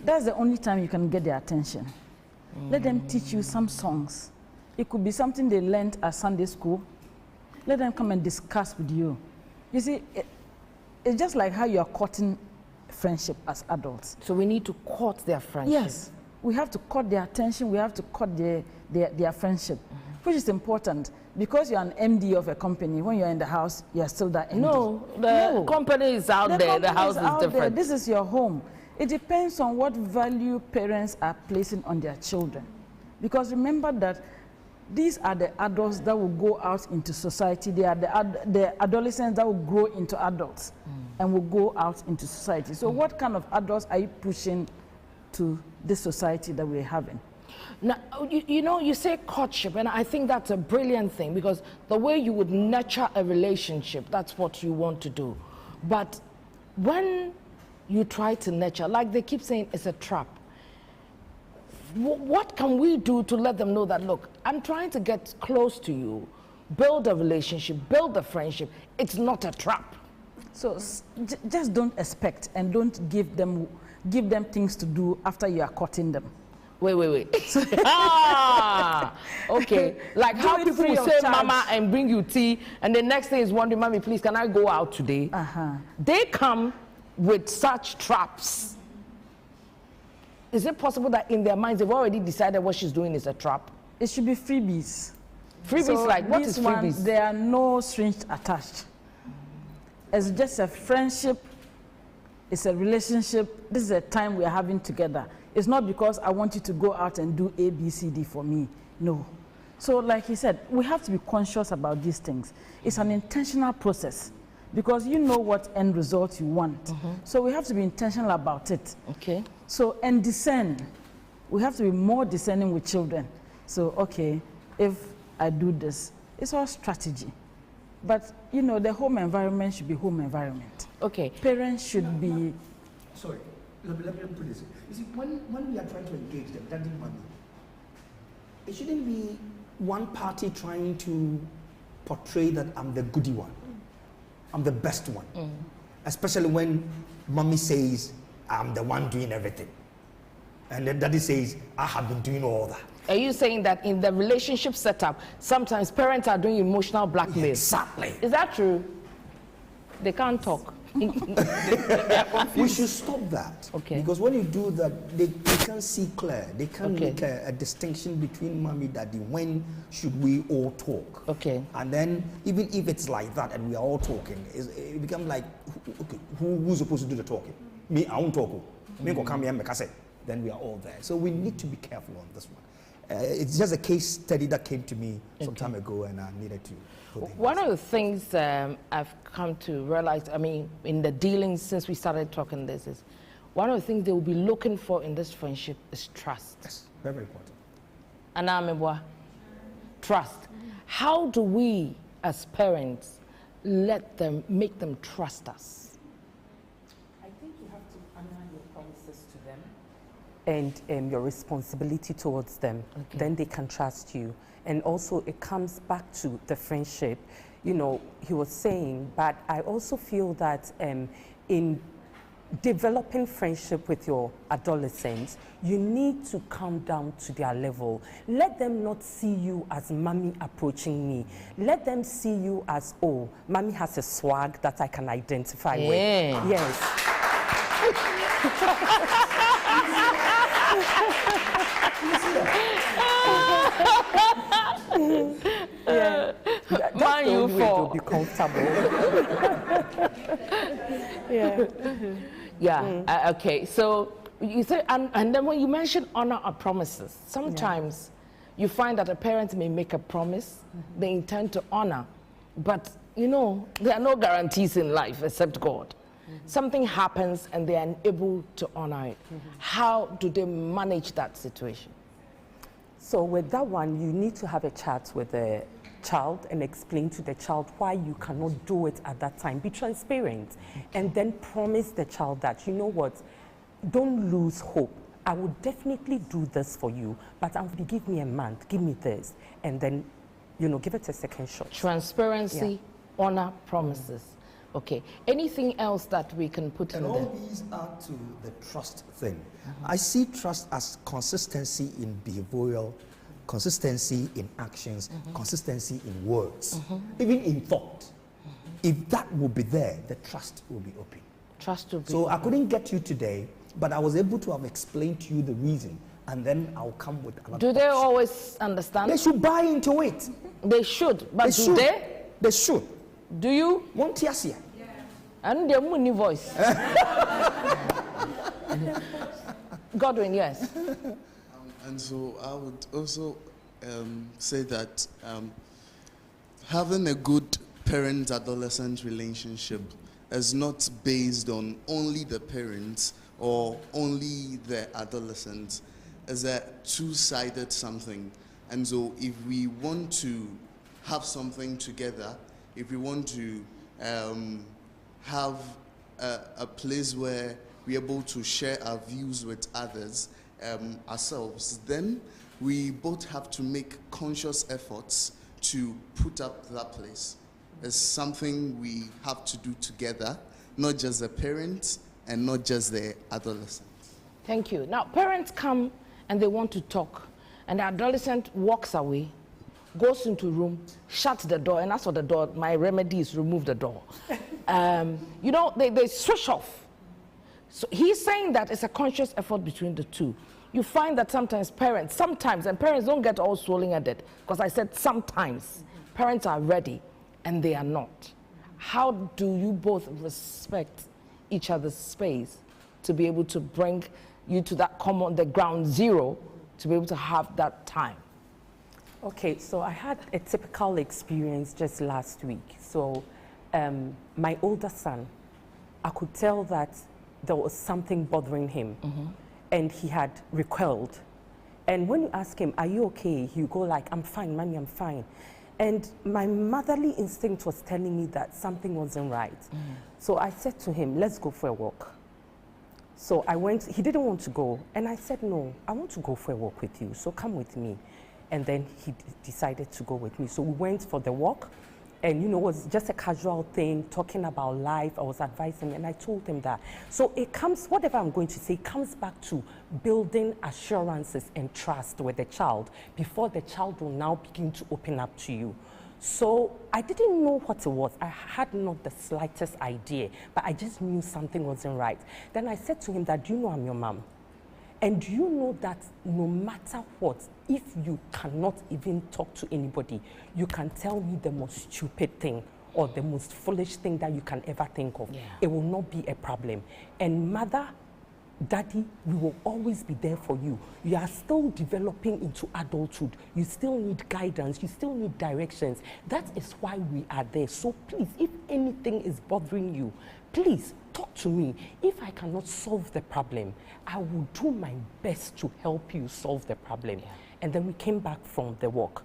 That's the only time you can get their attention. Let them teach you some songs. It could be something they learned at Sunday school. Let them come and discuss with you. You see, it's just like how you are courting friendship as adults. So we need to court their friendship. Yes, we have to court their attention. We have to court their friendship, which is important because you're an MD of a company. When you're in the house, you're still that MD. No, the company is out there. The house is different. There. This is your home. It depends on what value parents are placing on their children, because remember that these are the adults that will go out into society. They are the adolescents that will grow into adults and will go out into society. So what kind of adults are you pushing to this society that we're having? Now, you know, you say courtship, and I think that's a brilliant thing, because the way you would nurture a relationship, that's what you want to do. But when you try to nurture, like they keep saying, it's a trap. What can we do to let them know that, look, I'm trying to get close to you, build a relationship, build a friendship. It's not a trap. So just don't expect, and don't give them things to do after you are courting them. Wait. Okay. Like how people will say mama and bring you tea, and the next thing is wondering, mommy, please, can I go out today? They come with such traps. Is it possible that in their minds they've already decided what she's doing is a trap? It should be freebies. Freebies, so like what is freebies? There are no strings attached. It's just a friendship. It's a relationship. This is a time we are having together. It's not because I want you to go out and do A, B, C, D for me. No. So like he said, we have to be conscious about these things. It's an intentional process, because you know what end result you want. So we have to be intentional about it. Okay. So, and discern. We have to be more discerning with children. So, okay, if I do this, it's all strategy. But, you know, the home environment should be home environment. Okay. Parents should be... Sorry, let me put this. You see, when we are trying to engage them, daddy, mommy, it shouldn't be one party trying to portray that I'm the goody one. I'm the best one. Especially when mommy says, I'm the one doing everything. And then daddy says, I have been doing all that. Are you saying that in the relationship setup, sometimes parents are doing emotional blackmail? Exactly. Is that true? They can't talk. We should stop that. Okay. Because when you do that, they can't see clear. They can't make a distinction between mommy, daddy. When should we all talk? Okay. And then, even if it's like that and we are all talking, it becomes like, okay, who's supposed to do the talking? Me, I won't talk. Me, go come here, make us say. Then we are all there. So we need to be careful on this one. It's just a case study that came to me some time ago, and I needed to put it in. One of the things I've come to realize, I mean, in the dealings since we started talking this, is one of the things they will be looking for in this friendship is trust. Yes, very important. Anamebwa, trust. How do we, as parents, make them trust us? I think you have to honor your promises to them and your responsibility towards them. Okay. Then they can trust you. And also it comes back to the friendship. You know, he was saying, but I also feel that in developing friendship with your adolescents, you need to come down to their level. Let them not see you as mommy approaching me. Let them see you as, oh, mommy has a swag that I can identify with. Yes. Yeah. That's the only way to be comfortable. Okay, so you say, and then when you mention honor our promises, sometimes you find that a parent may make a promise they intend to honor, but you know, there are no guarantees in life except God. Something happens and they are unable to honor it. How do they manage that situation? So with that one, you need to have a chat with the child and explain to the child why you cannot do it at that time. Be transparent and then promise the child that, you know what, don't lose hope. I will definitely do this for you, but give me a month, give me this, and then, you know, give it a second shot. Transparency, honor promises. Okay. Anything else that we can put in there? And all these add to the trust thing. I see trust as consistency in behavioral, consistency in actions, consistency in words, even in thought. If that will be there, the trust will be open. Trust will be So open. I couldn't get you today, but I was able to have explained to you the reason, and then I'll come with another. Do they always understand? They should buy into it. They should, but do they? They should. Do you? Montiasia. And their money voice. Godwin, yes. And so I would also say that having a good parent-adolescent relationship is not based on only the parents or only the adolescents. is a two-sided something. And so if we want to have something together, if we want to have a place where we're able to share our views with others, ourselves, then we both have to make conscious efforts to put up that place. It's something we have to do together, not just the parents and not just the adolescent. Thank you. Now, parents come and they want to talk, and the adolescent walks away, goes into a room, shuts the door, and as for the door, my remedy is remove the door. You know, they switch off. So he's saying that it's a conscious effort between the two. You find that sometimes parents, and parents don't get all swollen-headed, because I said sometimes, parents are ready and they are not. How do you both respect each other's space to be able to bring you to that the ground zero, to be able to have that time? Okay, so I had a typical experience just last week. So my older son, I could tell that there was something bothering him, and he had recoiled. And when you ask him, are you okay? He'll go like, I'm fine, mommy, I'm fine. And my motherly instinct was telling me that something wasn't right. So I said to him, let's go for a walk. So I went, he didn't want to go. And I said, no, I want to go for a walk with you, so come with me. And then he decided to go with me. So we went for the walk. And you know, it was just a casual thing, talking about life. I was advising him, and I told him that. So it comes, whatever I'm going to say, comes back to building assurances and trust with the child before the child will now begin to open up to you. So I didn't know what it was. I had not the slightest idea, but I just knew something wasn't right. Then I said to him that, do you know I'm your mom? And do you know that no matter what, if you cannot even talk to anybody, you can tell me the most stupid thing or the most foolish thing that you can ever think of. It will not be a problem. And mother, daddy, we will always be there for you. You are still developing into adulthood. You still need guidance. You still need directions. That is why we are there. So please, if anything is bothering you, please talk to me. If I cannot solve the problem, I will do my best to help you solve the problem. And then we came back from the walk.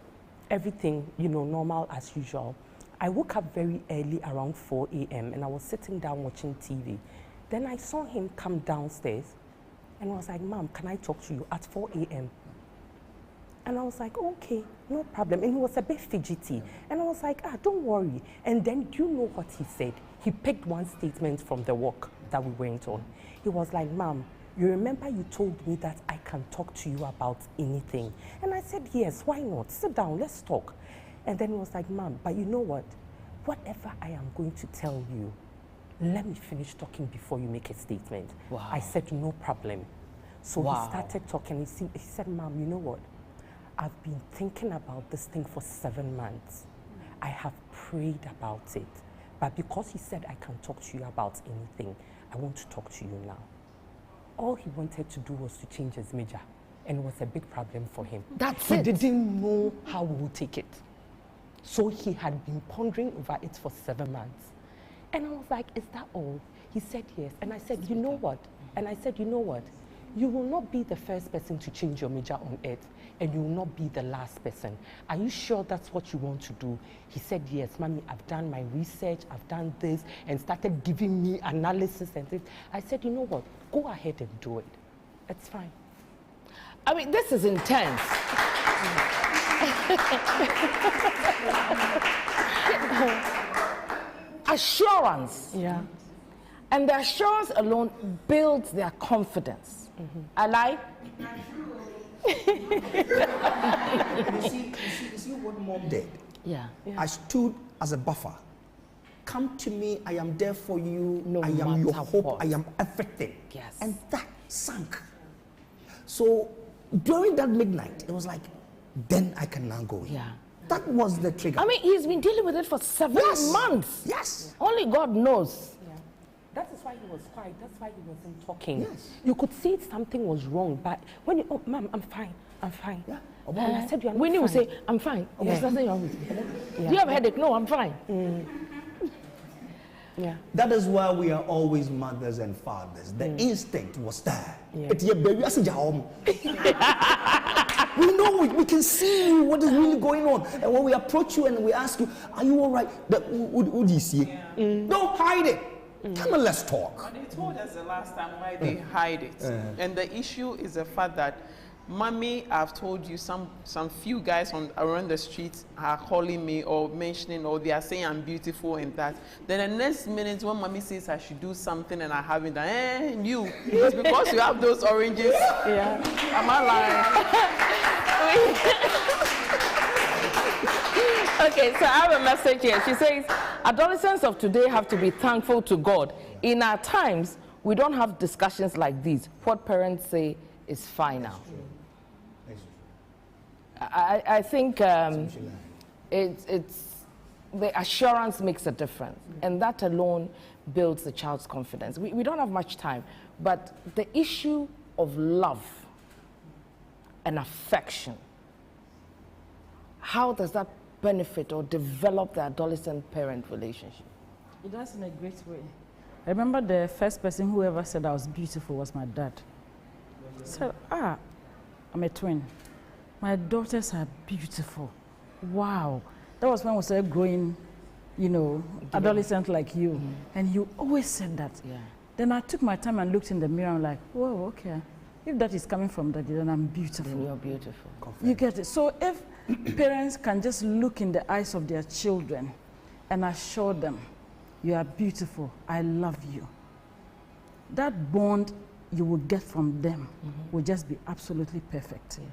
Everything, you know, normal as usual. I woke up very early around 4 a.m. and I was sitting down watching TV. Then I saw him come downstairs and I was like, Mom, can I talk to you at 4 a.m.? And I was like, okay, no problem. And he was a bit fidgety. And I was like, don't worry. And then do you know what he said? He picked one statement from the walk that we went on. He was like, Mom, you remember you told me that I can talk to you about anything? And I said, yes, why not? Sit down, let's talk. And then he was like, Mom, but you know what? Whatever I am going to tell you, let me finish talking before you make a statement. Wow. I said, no problem. So he started talking. He said, Mom, you know what? I've been thinking about this thing for 7 months. I have prayed about it. But because he said I can talk to you about anything, I want to talk to you now. All he wanted to do was to change his major. And it was a big problem for him. He didn't know how we would take it. So he had been pondering over it for 7 months. And I was like, is that all? He said yes. And I said, you know what? And I said, you know what? You will not be the first person to change your major on earth, and you will not be the last person. Are you sure that's what you want to do? He said, yes, Mommy, I've done my research, I've done this, and started giving me analysis and things. I said, you know what? Go ahead and do it. It's fine. I mean, this is intense. Assurance. Yeah. And the assurance alone builds their confidence. I lie? You see what Mom did? Yeah. I stood as a buffer. Come to me, I am there for you. I am your hope, I am everything. Yes. And that sank. So during that midnight, it was like, then I can now go in. Yeah. That was the trigger. I mean, he's been dealing with it for 7 months. Yes. Only God knows. That is why he was quiet. That's why he wasn't talking. Yes. You could see something was wrong, but when you, Mom, I'm fine. I'm fine. Yeah. And I said, you're not when fine. you say, I'm fine, there's nothing wrong with you. Do you have a headache? No, I'm fine. Yeah. That is why we are always mothers and fathers. The instinct was there. Yeah. We know it. We can see what is really going on. And when we approach you and we ask you, are you all right? What do you see? Don't hide it. Come on, let's talk. But they told us the last time why they hide it. And the issue is the fact that, Mommy, I've told you some few guys around the streets are calling me or mentioning, or they are saying I'm beautiful and that. Then the next minute when Mommy says I should do something and I haven't done, you, it's because you have those oranges. Yeah. Am I lying? Okay, so I have a message here. She says, adolescents of today have to be thankful to God. In our times, we don't have discussions like these. What parents say is final. I think it's the assurance makes a difference, and that alone builds the child's confidence. We don't have much time, but the issue of love and affection, how does that benefit or develop the adolescent-parent relationship? It does in a great way. I remember the first person who ever said I was beautiful was my dad. He said, I'm a twin. My daughters are beautiful. Wow. That was when I was growing, adolescent like you. And you always said that. Yeah. Then I took my time and looked in the mirror and like, whoa, okay. If that is coming from daddy, then I'm beautiful. Then you're beautiful. You get it. So if parents can just look in the eyes of their children and assure them, you are beautiful, I love you, that bond you will get from them will just be absolutely perfect. Yeah.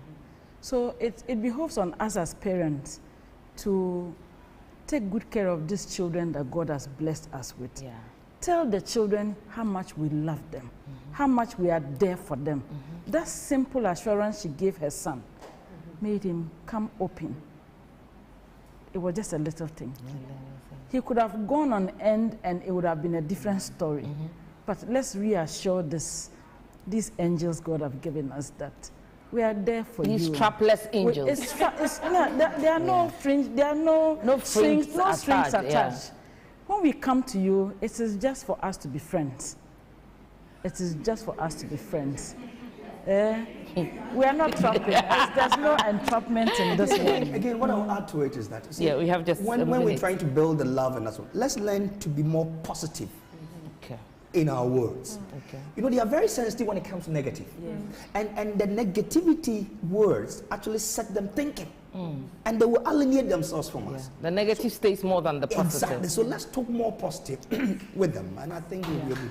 So it behoves on us as parents to take good care of these children that God has blessed us with. Yeah. Tell the children how much we love them, how much we are there for them. That simple assurance she gave her son made him come open. It was just a little thing. He could have gone on end and it would have been a different story. But let's reassure these angels God have given us that we are there for you. These strapless angels. There are no fringe, there are no strings attached. Yeah. When we come to you, it is just for us to be friends. It is just for us to be friends. We are not trapping. There's no entrapment in this one. Again, what I'll add to it is that we have just when we're trying to build the love and that's what, let's learn to be more positive in our words. They are very sensitive when it comes to negative. And the negativity words actually set them thinking. And they will alienate themselves from us. The negative stays more than the positive. Exactly. So let's talk more positive with them. And I think we'll be able to.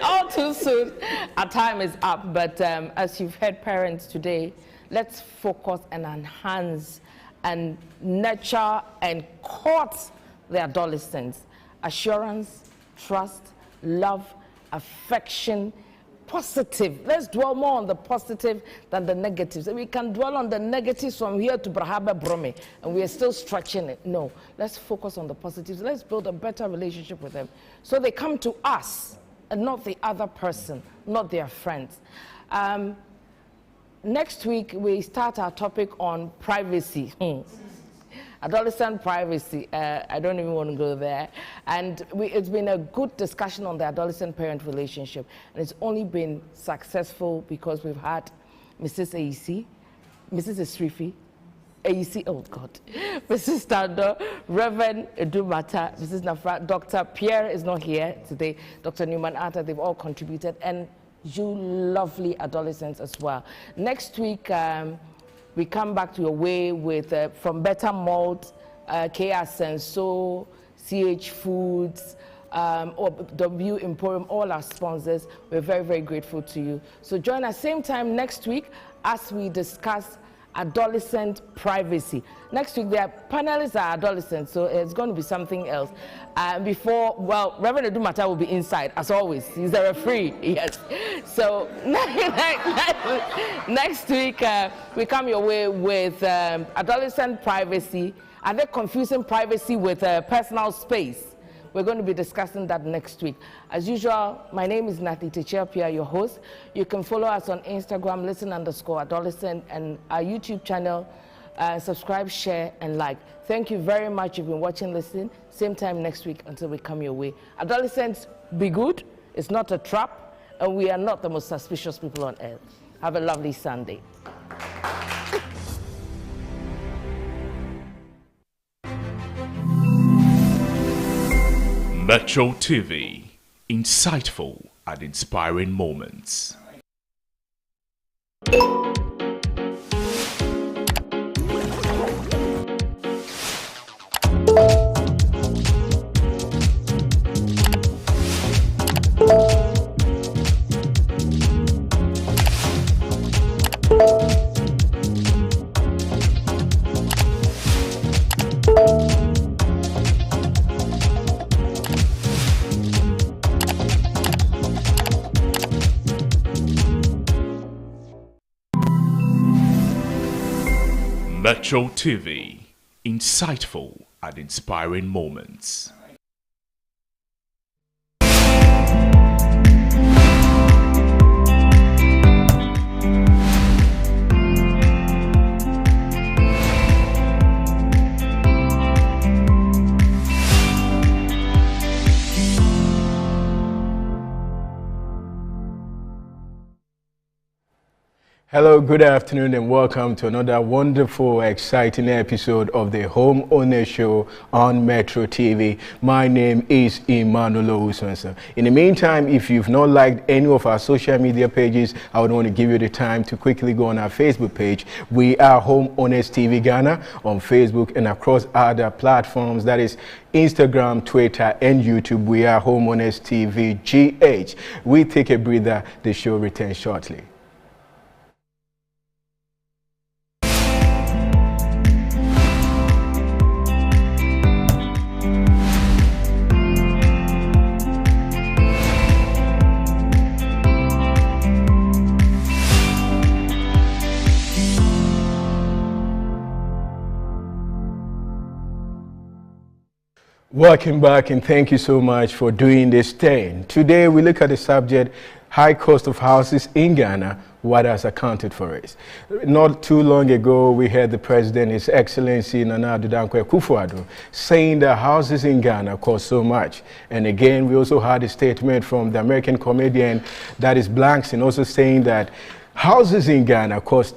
All too soon, our time is up, but as you've heard parents today, let's focus and enhance and nurture and court the adolescents. Assurance, trust, love, affection, positive. Let's dwell more on the positive than the negatives. We can dwell on the negatives from here to Brahaba Brome, and we are still stretching it. No, let's focus on the positives. Let's build a better relationship with them so they come to us and not the other person, not their friends. Next week, we start our topic on privacy. Adolescent privacy. I don't even want to go there. And it's been a good discussion on the adolescent-parent relationship. And it's only been successful because we've had Mrs. AEC, Mrs. Esrifi, AEC, oh God, Mrs. Tando, Reverend Edumata, Mrs. Nafra, Dr. Pierre is not here today, Dr. Newman Arthur, they've all contributed, and you lovely adolescents as well. Next week, we come back to your way with from Better Malt, KR Senso, CH Foods, or W Emporium, all our sponsors. We're very, very grateful to you. So join us same time next week as we discuss adolescent privacy. Next week, their panelists are adolescents, so it's going to be something else. Reverend Edumata will be inside, as always. He's a referee, yes. So next week, we come your way with adolescent privacy. Are they confusing privacy with personal space? We're going to be discussing that next week. As usual, my name is takyi-appiah, your host. You can follow us on Instagram, listen_adolescent, and our YouTube channel, Subscribe, share, and like. Thank you very much. You've been watching, listening. Same time next week until we come your way. Adolescents, be good. It's not a trap, and we are not the most suspicious people on earth. Have a lovely Sunday. Metro TV, insightful and inspiring moments. Metro TV, insightful and inspiring moments. Hello, good afternoon, and welcome to another wonderful, exciting episode of the Home Owner Show on Metro TV. My name is Emmanuel Uswansa. In the meantime, if you've not liked any of our social media pages, I would want to give you the time to quickly go on our Facebook page. We are Home Owners TV Ghana on Facebook and across other platforms, that is Instagram, Twitter, and YouTube. We are Home Owners TV GH. We take a breather. The show returns shortly. Welcome back, and thank you so much for doing this thing. Today we look at the subject, high cost of houses in Ghana, what has accounted for it. Not too long ago, we heard the President, His Excellency Nana Addo Dankwa Akufo-Addo, saying that houses in Ghana cost so much. And again, we also had a statement from the American comedian, that is Blankson, also saying that houses in Ghana cost